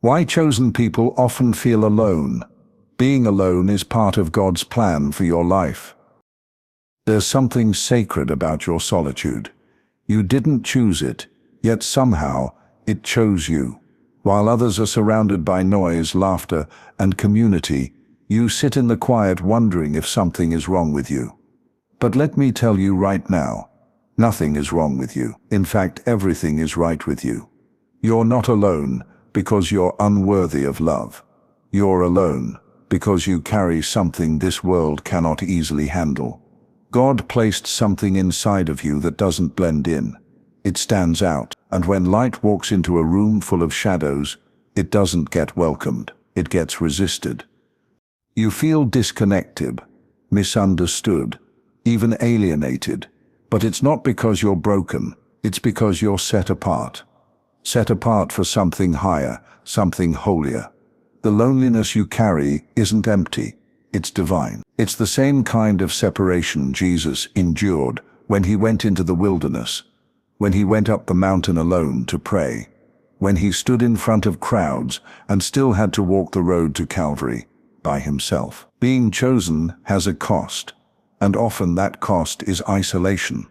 Why chosen people often feel alone. Being alone is part of God's plan for your life. There's something sacred about your solitude. You didn't choose it, yet somehow it chose you. While others are surrounded by noise, laughter, and community, you sit in the quiet wondering if something is wrong with you. But let me tell you right now, nothing is wrong with you. In fact, everything is right with you. You're not alone because you're unworthy of love. You're alone because you carry something this world cannot easily handle. God placed something inside of you that doesn't blend in. It stands out, and when light walks into a room full of shadows, it doesn't get welcomed, it gets resisted. You feel disconnected, misunderstood, even alienated, but it's not because you're broken, it's because you're set apart. Set apart for something higher, something holier. The loneliness you carry isn't empty, it's divine. It's the same kind of separation Jesus endured when he went into the wilderness, when he went up the mountain alone to pray, when he stood in front of crowds and still had to walk the road to Calvary by himself. Being chosen has a cost, and often that cost is isolation.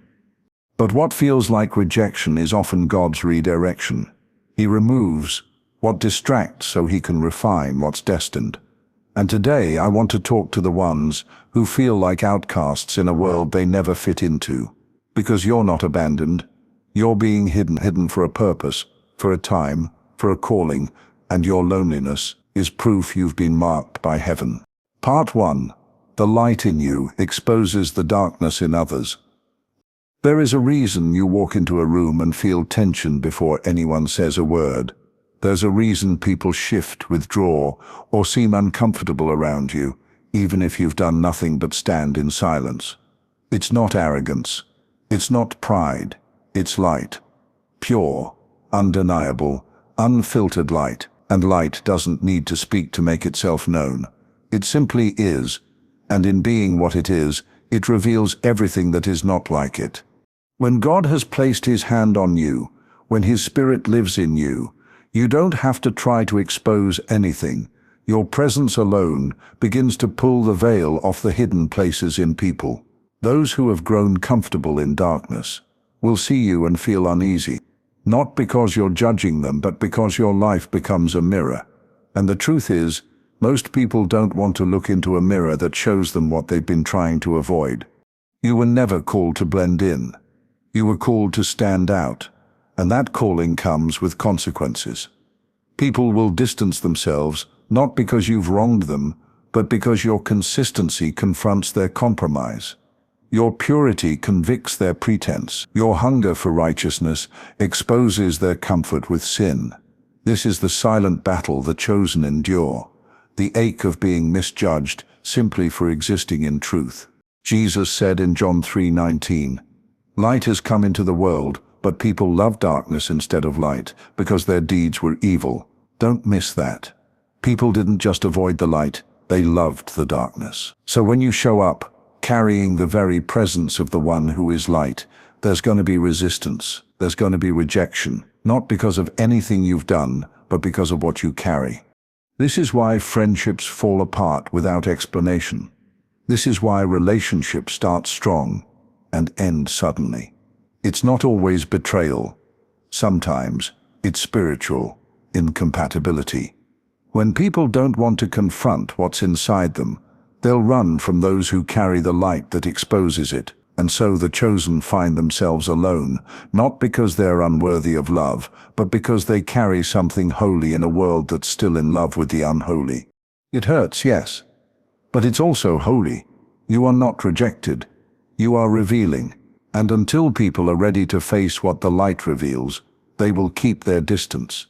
But what feels like rejection is often God's redirection. He removes what distracts so he can refine what's destined. And today I want to talk to the ones who feel like outcasts in a world they never fit into. Because you're not abandoned, you're being hidden for a purpose, for a time, for a calling, and your loneliness is proof you've been marked by heaven. Part 1. The light in you exposes the darkness in others. There is a reason you walk into a room and feel tension before anyone says a word. There's a reason people shift, withdraw, or seem uncomfortable around you, even if you've done nothing but stand in silence. It's not arrogance. It's not pride. It's light. Pure, undeniable, unfiltered light. And light doesn't need to speak to make itself known. It simply is, and in being what it is, it reveals everything that is not like it. When God has placed his hand on you, when his spirit lives in you, you don't have to try to expose anything. Your presence alone begins to pull the veil off the hidden places in people. Those who have grown comfortable in darkness will see you and feel uneasy, not because you're judging them, but because your life becomes a mirror. And the truth is, most people don't want to look into a mirror that shows them what they've been trying to avoid. You were never called to blend in. You were called to stand out, and that calling comes with consequences. People will distance themselves, not because you've wronged them, but because your consistency confronts their compromise. Your purity convicts their pretense. Your hunger for righteousness exposes their comfort with sin. This is the silent battle the chosen endure, the ache of being misjudged simply for existing in truth. Jesus said in John 3:19, "Light has come into the world, but people love darkness instead of light because their deeds were evil." Don't miss that. People didn't just avoid the light, they loved the darkness. So when you show up, carrying the very presence of the one who is light, there's going to be resistance, there's going to be rejection, not because of anything you've done, but because of what you carry. This is why friendships fall apart without explanation. This is why relationships start strong and end suddenly. It's not always betrayal. Sometimes it's spiritual incompatibility. When people don't want to confront what's inside them, they'll run from those who carry the light that exposes it. And so the chosen find themselves alone, not because they're unworthy of love, but because they carry something holy in a world that's still in love with the unholy. It hurts, yes, but it's also holy. You are not rejected. You are revealing. And until people are ready to face what the light reveals, they will keep their distance.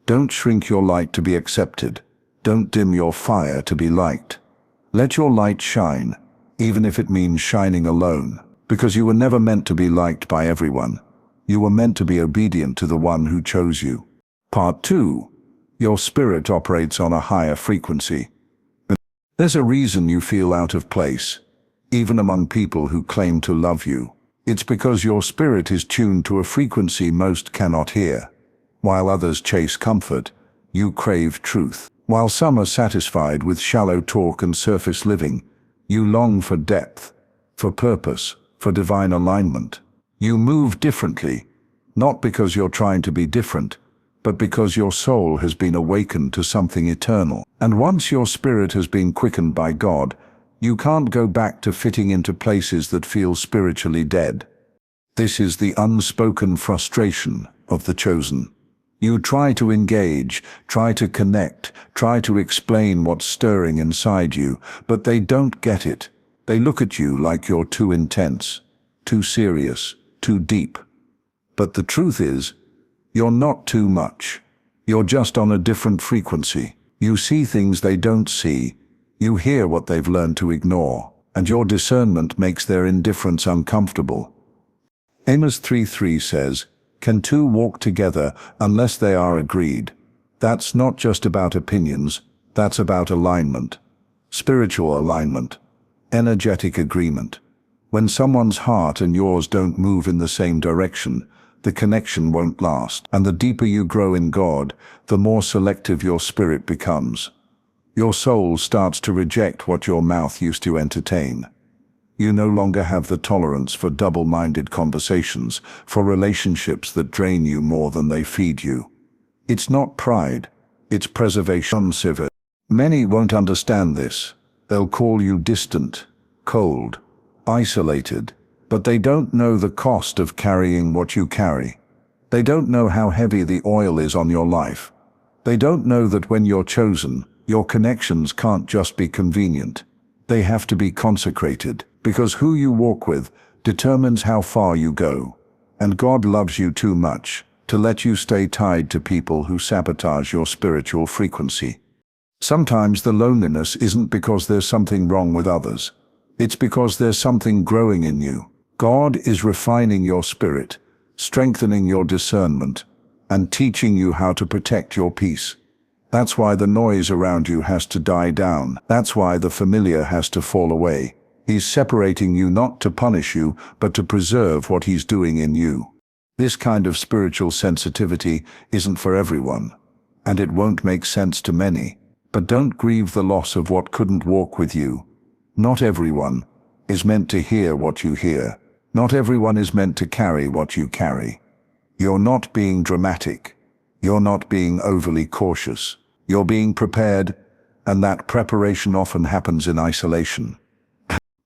Don't shrink your light to be accepted. Don't dim your fire to be liked. Let your light shine, even if it means shining alone, because you were never meant to be liked by everyone. You were meant to be obedient to the one who chose you. Part 2. Your spirit operates on a higher frequency. There's a reason you feel out of place, even among people who claim to love you. It's because your spirit is tuned to a frequency most cannot hear. While others chase comfort, You crave truth. While some are satisfied with shallow talk and surface living, you long for depth, for purpose, for divine alignment. You move differently, not because you're trying to be different, but because your soul has been awakened to something eternal. And once your spirit has been quickened by God, you can't go back to fitting into places that feel spiritually dead. This is the unspoken frustration of the chosen. You try to engage, try to connect, try to explain what's stirring inside you, but they don't get it. They look at you like you're too intense, too serious, too deep. But the truth is, you're not too much. You're just on a different frequency. You see things they don't see. You hear what they've learned to ignore, and your discernment makes their indifference uncomfortable. Amos 3:3 says, "Can two walk together unless they are agreed?" That's not just about opinions, that's about alignment. Spiritual alignment. Energetic agreement. When someone's heart and yours don't move in the same direction, the connection won't last. And the deeper you grow in God, the more selective your spirit becomes. Your soul starts to reject what your mouth used to entertain. You no longer have the tolerance for double-minded conversations, for relationships that drain you more than they feed you. It's not pride, it's preservation. Many won't understand this. They'll call you distant, cold, isolated, but they don't know the cost of carrying what you carry. They don't know how heavy the oil is on your life. They don't know that when you're chosen, your connections can't just be convenient. They have to be consecrated, because who you walk with determines how far you go. And God loves you too much to let you stay tied to people who sabotage your spiritual frequency. Sometimes the loneliness isn't because there's something wrong with others. It's because there's something growing in you. God is refining your spirit, strengthening your discernment, and teaching you how to protect your peace. That's why the noise around you has to die down. That's why the familiar has to fall away. He's separating you not to punish you, but to preserve what he's doing in you. This kind of spiritual sensitivity isn't for everyone, and it won't make sense to many. But don't grieve the loss of what couldn't walk with you. Not everyone is meant to hear what you hear. Not everyone is meant to carry what you carry. You're not being dramatic. You're not being overly cautious. You're being prepared, and that preparation often happens in isolation.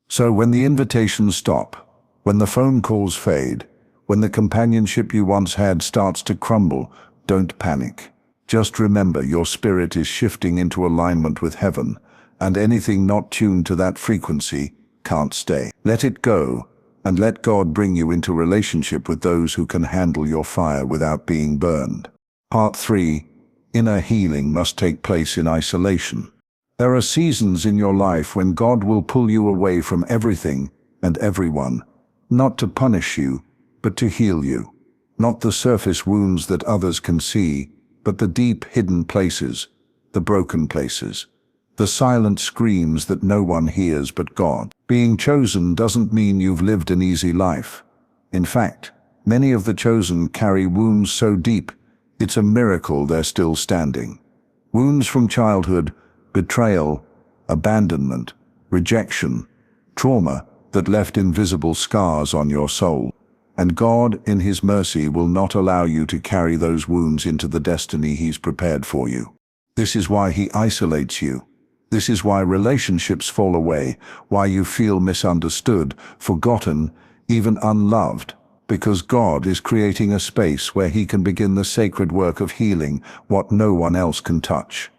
So when the invitations stop, when the phone calls fade, when the companionship you once had starts to crumble, don't panic. Just remember your spirit is shifting into alignment with heaven, and anything not tuned to that frequency can't stay. Let it go, and let God bring you into relationship with those who can handle your fire without being burned. Part 3. Inner healing must take place in isolation. There are seasons in your life when God will pull you away from everything and everyone, not to punish you, but to heal you. Not the surface wounds that others can see, but the deep hidden places, the broken places, the silent screams that no one hears but God. Being chosen doesn't mean you've lived an easy life. In fact, many of the chosen carry wounds so deep, it's a miracle they're still standing. Wounds from childhood, betrayal, abandonment, rejection, trauma that left invisible scars on your soul. And God, in His mercy, will not allow you to carry those wounds into the destiny He's prepared for you. This is why He isolates you. This is why relationships fall away, why you feel misunderstood, forgotten, even unloved. Because God is creating a space where He can begin the sacred work of healing what no one else can touch.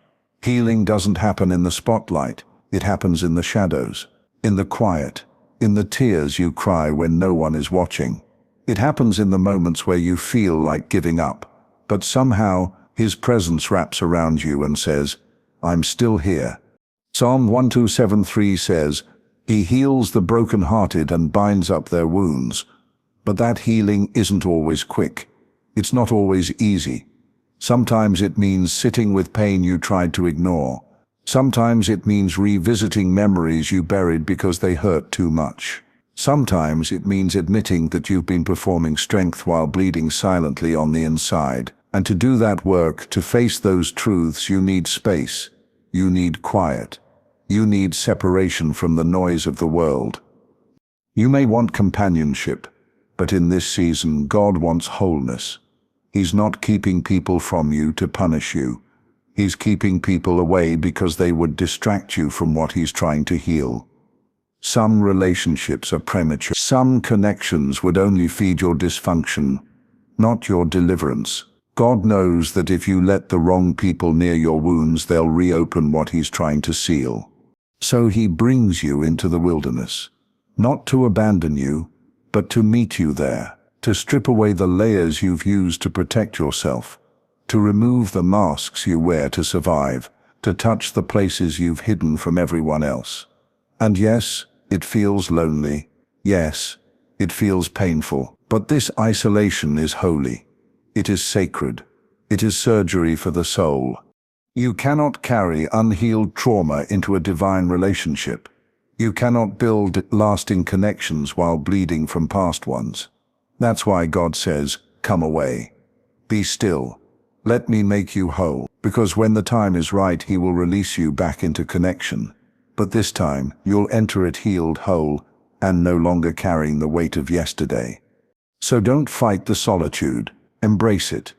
Healing doesn't happen in the spotlight, it happens in the shadows, in the quiet, in the tears you cry when no one is watching. It happens in the moments where you feel like giving up, but somehow His presence wraps around you and says, "I'm still here." Psalm 127:3 says, "He heals the brokenhearted and binds up their wounds." But that healing isn't always quick. It's not always easy. Sometimes it means sitting with pain you tried to ignore. Sometimes it means revisiting memories you buried because they hurt too much. Sometimes it means admitting that you've been performing strength while bleeding silently on the inside. And to do that work, to face those truths, you need space. You need quiet. You need separation from the noise of the world. You may want companionship, but in this season, God wants wholeness. He's not keeping people from you to punish you. He's keeping people away because they would distract you from what He's trying to heal. Some relationships are premature. Some connections would only feed your dysfunction, not your deliverance. God knows that if you let the wrong people near your wounds, they'll reopen what He's trying to seal. So He brings you into the wilderness, not to abandon you, but to meet you there, to strip away the layers you've used to protect yourself, to remove the masks you wear to survive, to touch the places you've hidden from everyone else. And yes, it feels lonely. Yes, it feels painful. But this isolation is holy. It is sacred. It is surgery for the soul. You cannot carry unhealed trauma into a divine relationship. You cannot build lasting connections while bleeding from past ones. That's why God says, "Come away. Be still. Let me make you whole." Because when the time is right, He will release you back into connection. But this time, you'll enter it healed, whole, and no longer carrying the weight of yesterday. So don't fight the solitude. Embrace it.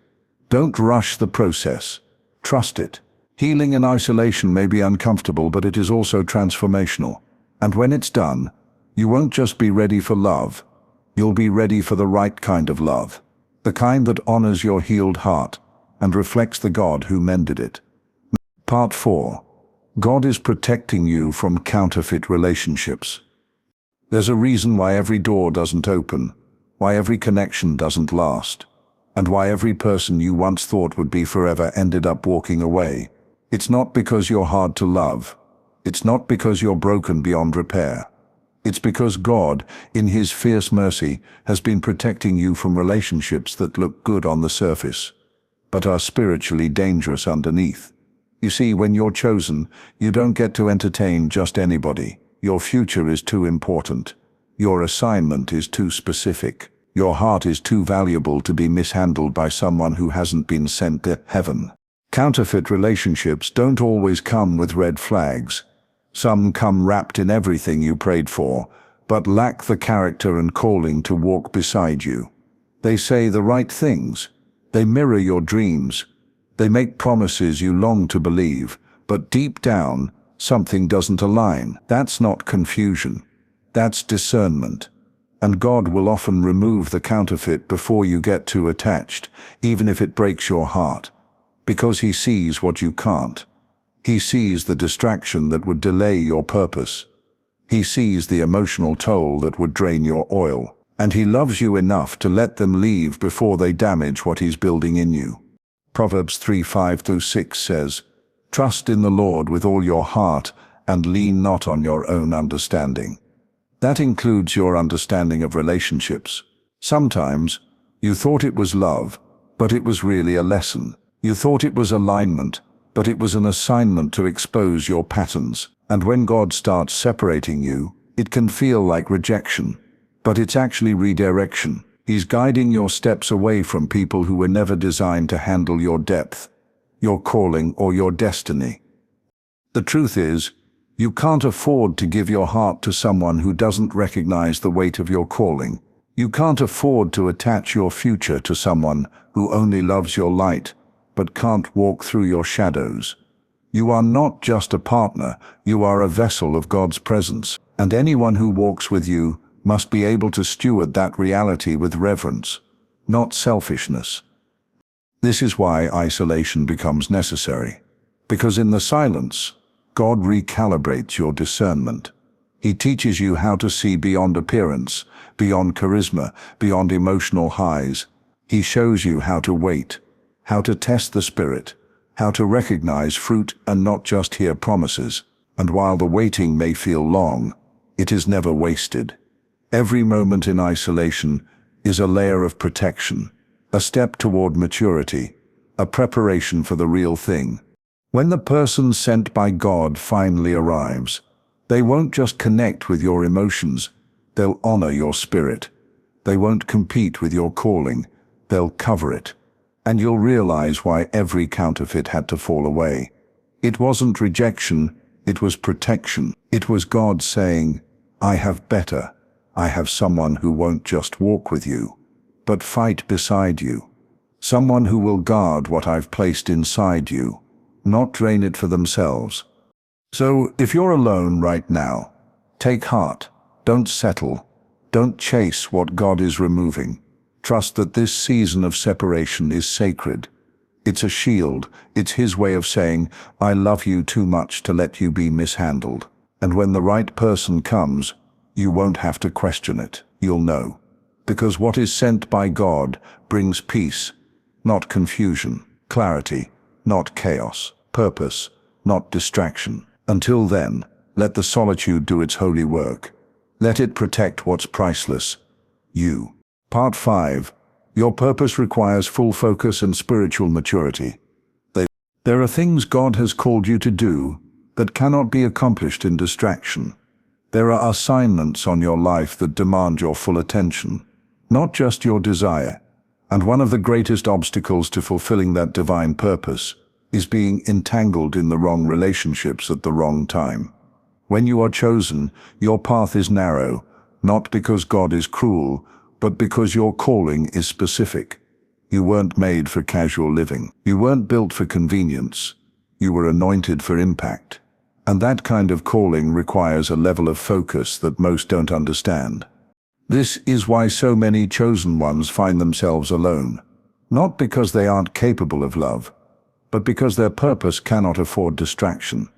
Don't rush the process. Trust it. Healing in isolation may be uncomfortable, but it is also transformational. And when it's done, you won't just be ready for love. You'll be ready for the right kind of love. The kind that honors your healed heart and reflects the God who mended it. Part 4. God is protecting you from counterfeit relationships. There's a reason why every door doesn't open, why every connection doesn't last, and why every person you once thought would be forever ended up walking away. It's not because you're hard to love. It's not because you're broken beyond repair. It's because God, in His fierce mercy, has been protecting you from relationships that look good on the surface, but are spiritually dangerous underneath. You see, when you're chosen, you don't get to entertain just anybody. Your future is too important. Your assignment is too specific. Your heart is too valuable to be mishandled by someone who hasn't been sent to heaven. Counterfeit relationships don't always come with red flags. Some come wrapped in everything you prayed for, but lack the character and calling to walk beside you. They say the right things. They mirror your dreams. They make promises you long to believe, but deep down, something doesn't align. That's not confusion. That's discernment. And God will often remove the counterfeit before you get too attached, even if it breaks your heart. Because He sees what you can't. He sees the distraction that would delay your purpose. He sees the emotional toll that would drain your oil. And He loves you enough to let them leave before they damage what He's building in you. Proverbs 3:5-6 says, "Trust in the Lord with all your heart and lean not on your own understanding." That includes your understanding of relationships. Sometimes, you thought it was love, but it was really a lesson. You thought it was alignment, but it was an assignment to expose your patterns. And when God starts separating you, it can feel like rejection, but it's actually redirection. He's guiding your steps away from people who were never designed to handle your depth, your calling, or your destiny. The truth is, you can't afford to give your heart to someone who doesn't recognize the weight of your calling. You can't afford to attach your future to someone who only loves your light, but can't walk through your shadows. You are not just a partner, you are a vessel of God's presence, and anyone who walks with you must be able to steward that reality with reverence, not selfishness. This is why isolation becomes necessary, because in the silence, God recalibrates your discernment. He teaches you how to see beyond appearance, beyond charisma, beyond emotional highs. He shows you how to wait, how to test the spirit, how to recognize fruit and not just hear promises. And while the waiting may feel long, it is never wasted. Every moment in isolation is a layer of protection, a step toward maturity, a preparation for the real thing. When the person sent by God finally arrives, they won't just connect with your emotions, they'll honor your spirit. They won't compete with your calling, they'll cover it. and you'll realize why every counterfeit had to fall away. It wasn't rejection, it was protection. It was God saying, I have better. I have someone who won't just walk with you, but fight beside you. Someone who will guard what I've placed inside you, not drain it for themselves. So, if you're alone right now, take heart. Don't settle. Don't chase what God is removing. Trust that this season of separation is sacred. It's a shield. It's His way of saying, I love you too much to let you be mishandled. And when the right person comes, you won't have to question it. You'll know. Because what is sent by God brings peace, not confusion, clarity, not chaos, purpose, not distraction. Until then, let the solitude do its holy work. Let it protect what's priceless, you. Part 5. Your purpose requires full focus and spiritual maturity. There are things God has called you to do that cannot be accomplished in distraction. There are assignments on your life that demand your full attention, not just your desire. And one of the greatest obstacles to fulfilling that divine purpose is being entangled in the wrong relationships at the wrong time. When you are chosen, your path is narrow, not because God is cruel, but because your calling is specific. You weren't made for casual living. You weren't built for convenience. You were anointed for impact. And that kind of calling requires a level of focus that most don't understand. This is why so many chosen ones find themselves alone. Not because they aren't capable of love, but because their purpose cannot afford distraction.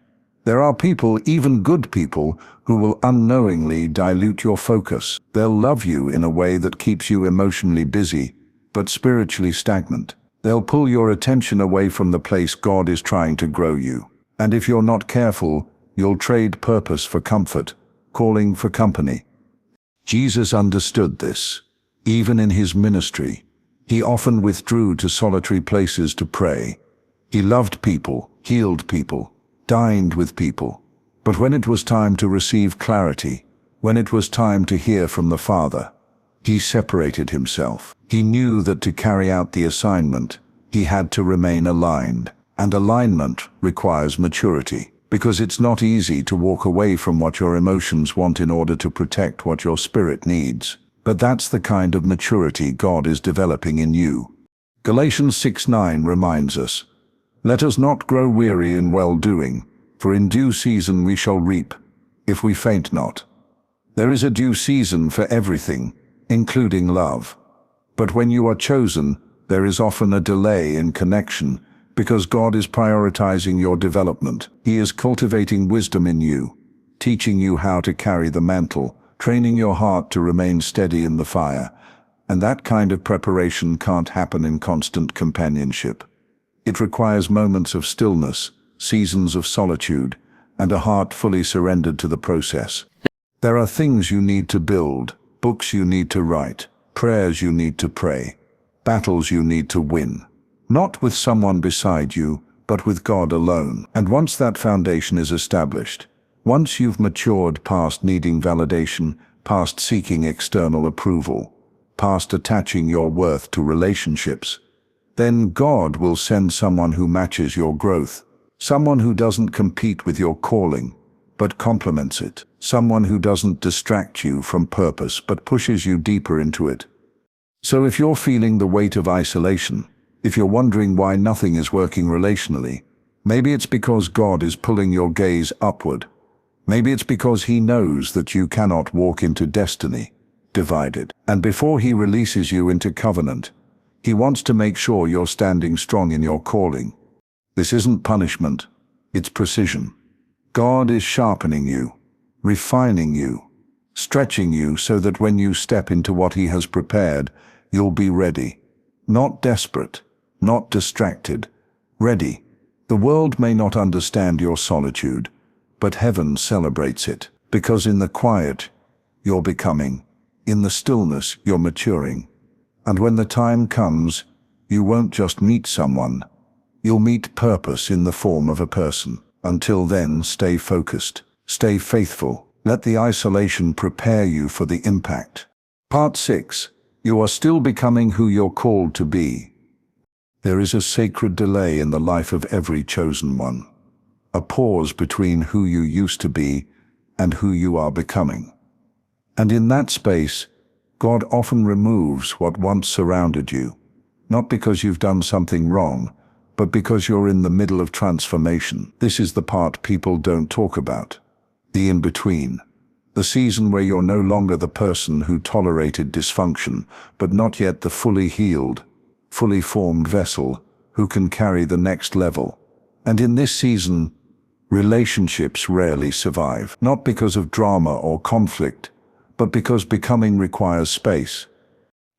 There are people, even good people, who will unknowingly dilute your focus. They'll love you in a way that keeps you emotionally busy, but spiritually stagnant. They'll pull your attention away from the place God is trying to grow you. And if you're not careful, you'll trade purpose for comfort, calling for company. Jesus understood this. Even in His ministry, He often withdrew to solitary places to pray. He loved people, healed people, dined with people. But when it was time to receive clarity, when it was time to hear from the Father, He separated Himself. He knew that to carry out the assignment, He had to remain aligned. And alignment requires maturity, because it's not easy to walk away from what your emotions want in order to protect what your spirit needs. But that's the kind of maturity God is developing in you. Galatians 6:9 reminds us, let us not grow weary in well-doing, for in due season we shall reap, if we faint not. There is a due season for everything, including love. But when you are chosen, there is often a delay in connection, because God is prioritizing your development. He is cultivating wisdom in you, teaching you how to carry the mantle, training your heart to remain steady in the fire. And that kind of preparation can't happen in constant companionship. It requires moments of stillness, seasons of solitude, and a heart fully surrendered to the process. There are things you need to build, books you need to write, prayers you need to pray, battles you need to win. Not with someone beside you, but with God alone. And once that foundation is established, once you've matured past needing validation, past seeking external approval, past attaching your worth to relationships, then God will send someone who matches your growth, someone who doesn't compete with your calling, but complements it, someone who doesn't distract you from purpose but pushes you deeper into it. So if you're feeling the weight of isolation, if you're wondering why nothing is working relationally, maybe it's because God is pulling your gaze upward. Maybe it's because He knows that you cannot walk into destiny divided. And before He releases you into covenant, He wants to make sure you're standing strong in your calling. This isn't punishment, it's precision. God is sharpening you, refining you, stretching you so that when you step into what He has prepared, you'll be ready. Not desperate, not distracted, ready. The world may not understand your solitude, but heaven celebrates it, because in the quiet, you're becoming. In the stillness, you're maturing. And when the time comes, you won't just meet someone. You'll meet purpose in the form of a person. Until then, stay focused, stay faithful. Let the isolation prepare you for the impact. Part 6. You are still becoming who you're called to be. There is a sacred delay in the life of every chosen one, a pause between who you used to be and who you are becoming. And in that space, God often removes what once surrounded you, not because you've done something wrong, but because you're in the middle of transformation. This is the part people don't talk about, the in-between, the season where you're no longer the person who tolerated dysfunction, but not yet the fully healed, fully formed vessel who can carry the next level. And in this season, relationships rarely survive, not because of drama or conflict, but because becoming requires space.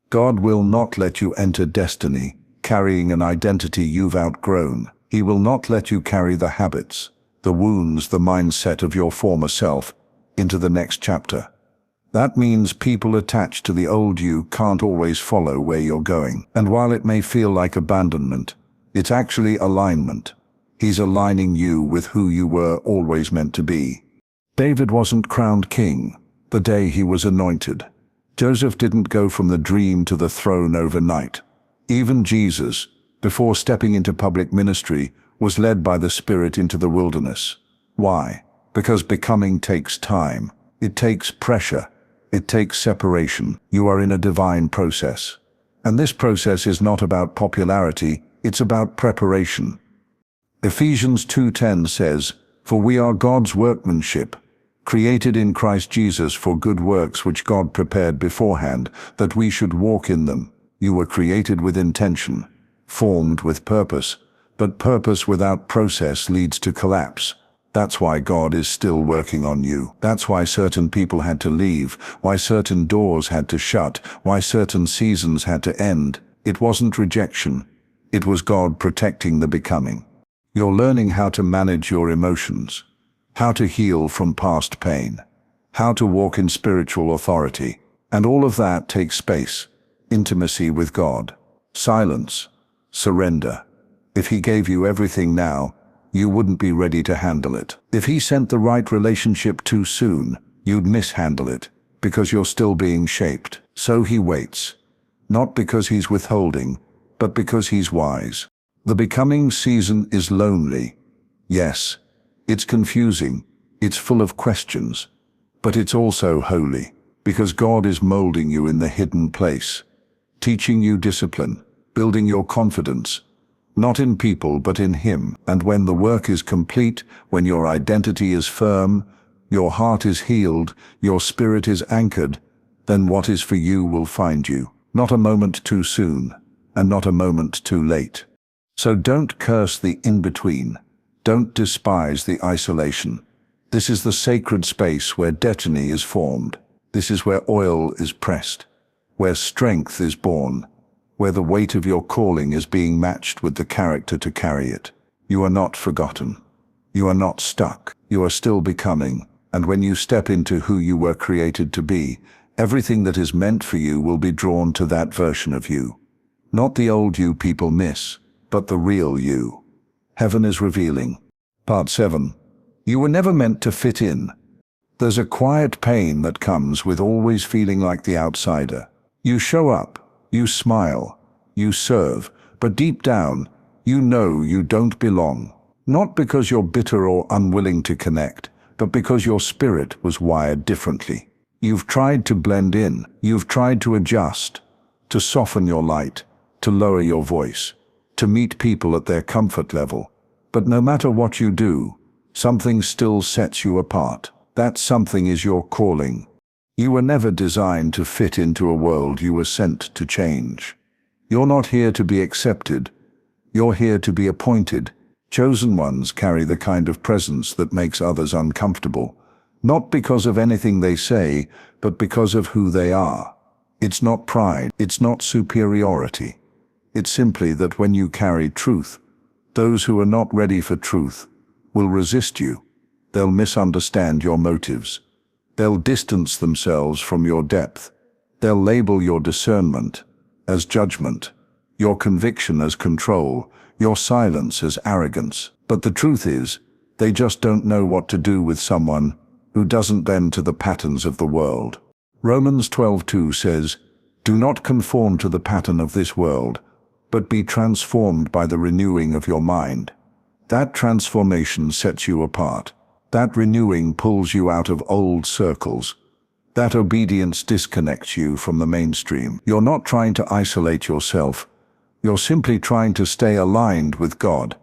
God will not let you enter destiny carrying an identity you've outgrown. He will not let you carry the habits, the wounds, the mindset of your former self into the next chapter. That means people attached to the old you can't always follow where you're going. And while it may feel like abandonment, it's actually alignment. He's aligning you with who you were always meant to be. David wasn't crowned king the day he was anointed. Joseph didn't go from the dream to the throne overnight. Even Jesus, before stepping into public ministry, was led by the Spirit into the wilderness. Why? Because becoming takes time. It takes pressure. It takes separation. You are in a divine process. And this process is not about popularity, it's about preparation. Ephesians 2:10 says, "For we are God's workmanship, created in Christ Jesus for good works which God prepared beforehand, that we should walk in them." You were created with intention, formed with purpose, but purpose without process leads to collapse. That's why God is still working on you. That's why certain people had to leave, why certain doors had to shut, why certain seasons had to end. It wasn't rejection. It was God protecting the becoming. You're learning how to manage your emotions, how to heal from past pain, how to walk in spiritual authority. And all of that takes space, intimacy with God, silence, surrender. If He gave you everything now, you wouldn't be ready to handle it. If He sent the right relationship too soon, you'd mishandle it, because you're still being shaped. So He waits, not because He's withholding, but because He's wise. The becoming season is lonely. Yes, it's confusing, it's full of questions, but it's also holy, because God is molding you in the hidden place, teaching you discipline, building your confidence, not in people but in Him. And when the work is complete, when your identity is firm, your heart is healed, your spirit is anchored, then what is for you will find you. Not a moment too soon, and not a moment too late. So don't curse the in-between. Don't despise the isolation. This is the sacred space where destiny is formed. This is where oil is pressed, where strength is born, where the weight of your calling is being matched with the character to carry it. You are not forgotten. You are not stuck. You are still becoming. And when you step into who you were created to be, everything that is meant for you will be drawn to that version of you. Not the old you people miss, but the real you. Heaven is revealing. Part 7. You were never meant to fit in. There's a quiet pain that comes with always feeling like the outsider. You show up, you smile, you serve, but deep down, you know you don't belong. Not because you're bitter or unwilling to connect, but because your spirit was wired differently. You've tried to blend in, you've tried to adjust, to soften your light, to lower your voice, to meet people at their comfort level. But no matter what you do, something still sets you apart. That something is your calling. You were never designed to fit into a world you were sent to change. You're not here to be accepted. You're here to be appointed. Chosen ones carry the kind of presence that makes others uncomfortable, not because of anything they say, but because of who they are. It's not pride, it's not superiority. It's simply that when you carry truth, those who are not ready for truth will resist you. They'll misunderstand your motives. They'll distance themselves from your depth. They'll label your discernment as judgment, your conviction as control, your silence as arrogance. But the truth is, they just don't know what to do with someone who doesn't bend to the patterns of the world. Romans 12:2 says, "Do not conform to the pattern of this world, but be transformed by the renewing of your mind. That transformation sets you apart. That renewing pulls you out of old circles. That obedience disconnects you from the mainstream. You're not trying to isolate yourself. You're simply trying to stay aligned with God.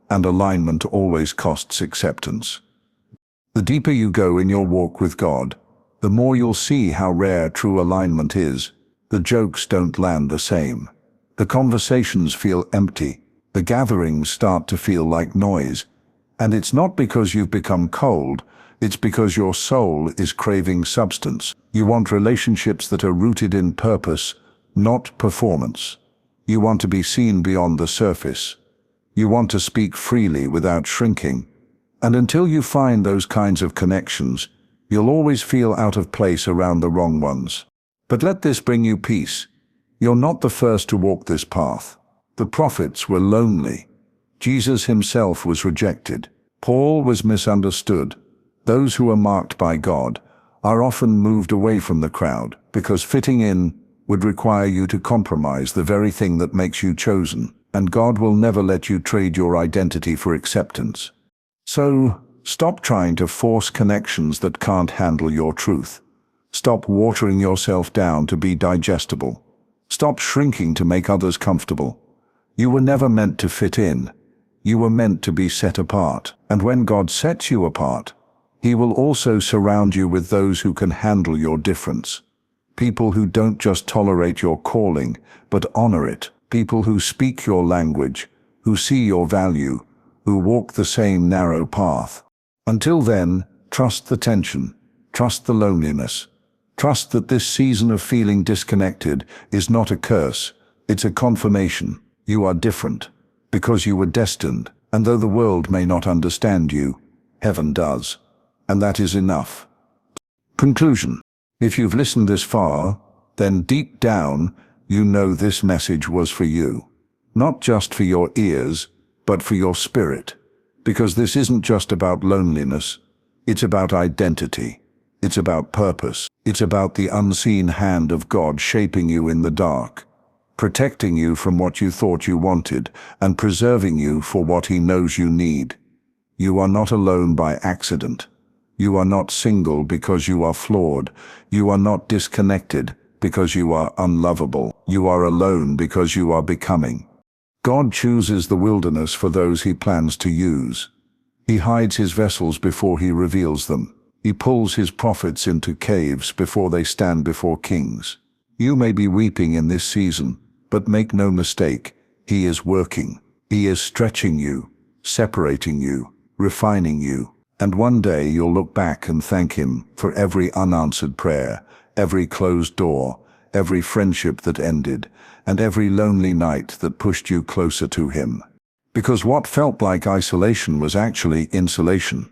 And alignment always costs acceptance. The deeper you go in your walk with God, the more you'll see how rare true alignment is. The jokes don't land the same. The conversations feel empty. The gatherings start to feel like noise. And it's not because you've become cold, it's because your soul is craving substance. You want relationships that are rooted in purpose, not performance. You want to be seen beyond the surface. You want to speak freely without shrinking. And until you find those kinds of connections, you'll always feel out of place around the wrong ones. But let this bring you peace. You're not the first to walk this path. The prophets were lonely. Jesus himself was rejected. Paul was misunderstood. Those who are marked by God are often moved away from the crowd because fitting in would require you to compromise the very thing that makes you chosen, and God will never let you trade your identity for acceptance. So, stop trying to force connections that can't handle your truth. Stop watering yourself down to be digestible. Stop shrinking to make others comfortable. You were never meant to fit in. You were meant to be set apart. And when God sets you apart, He will also surround you with those who can handle your difference. People who don't just tolerate your calling, but honor it. People who speak your language, who see your value, who walk the same narrow path. Until then, trust the tension, trust the loneliness. Trust that this season of feeling disconnected is not a curse, it's a confirmation. You are different, because you were destined, and though the world may not understand you, heaven does. And that is enough. Conclusion. If you've listened this far, then deep down, you know this message was for you. Not just for your ears, but for your spirit. Because this isn't just about loneliness, it's about identity. It's about purpose. It's about the unseen hand of God shaping you in the dark, protecting you from what you thought you wanted, and preserving you for what He knows you need. You are not alone by accident. You are not single because you are flawed. You are not disconnected because you are unlovable. You are alone because you are becoming. God chooses the wilderness for those He plans to use. He hides His vessels before He reveals them. He pulls His prophets into caves before they stand before kings. You may be weeping in this season, but make no mistake, He is working. He is stretching you, separating you, refining you. And one day you'll look back and thank Him for every unanswered prayer, every closed door, every friendship that ended, and every lonely night that pushed you closer to Him. Because what felt like isolation was actually insulation.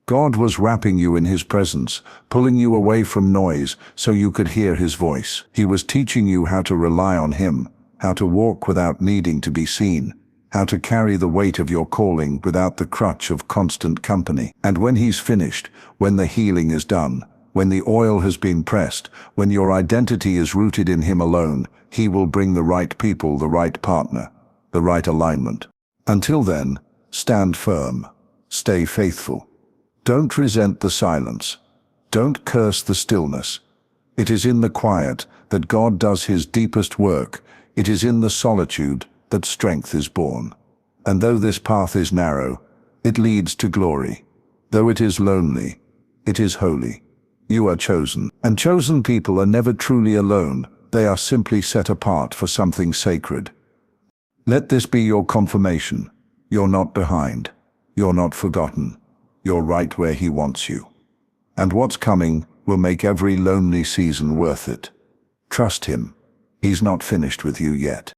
God was wrapping you in His presence, pulling you away from noise so you could hear His voice. He was teaching you how to rely on Him, how to walk without needing to be seen, how to carry the weight of your calling without the crutch of constant company. And when He's finished, when the healing is done, when the oil has been pressed, when your identity is rooted in Him alone, He will bring the right people, the right partner, the right alignment. Until then, stand firm, stay faithful. Don't resent the silence. Don't curse the stillness. It is in the quiet that God does His deepest work. It is in the solitude that strength is born. And though this path is narrow, it leads to glory. Though it is lonely, it is holy. You are chosen, and chosen people are never truly alone. They are simply set apart for something sacred. Let this be your confirmation. You're not behind. You're not forgotten. You're right where He wants you. And what's coming will make every lonely season worth it. Trust Him. He's not finished with you yet.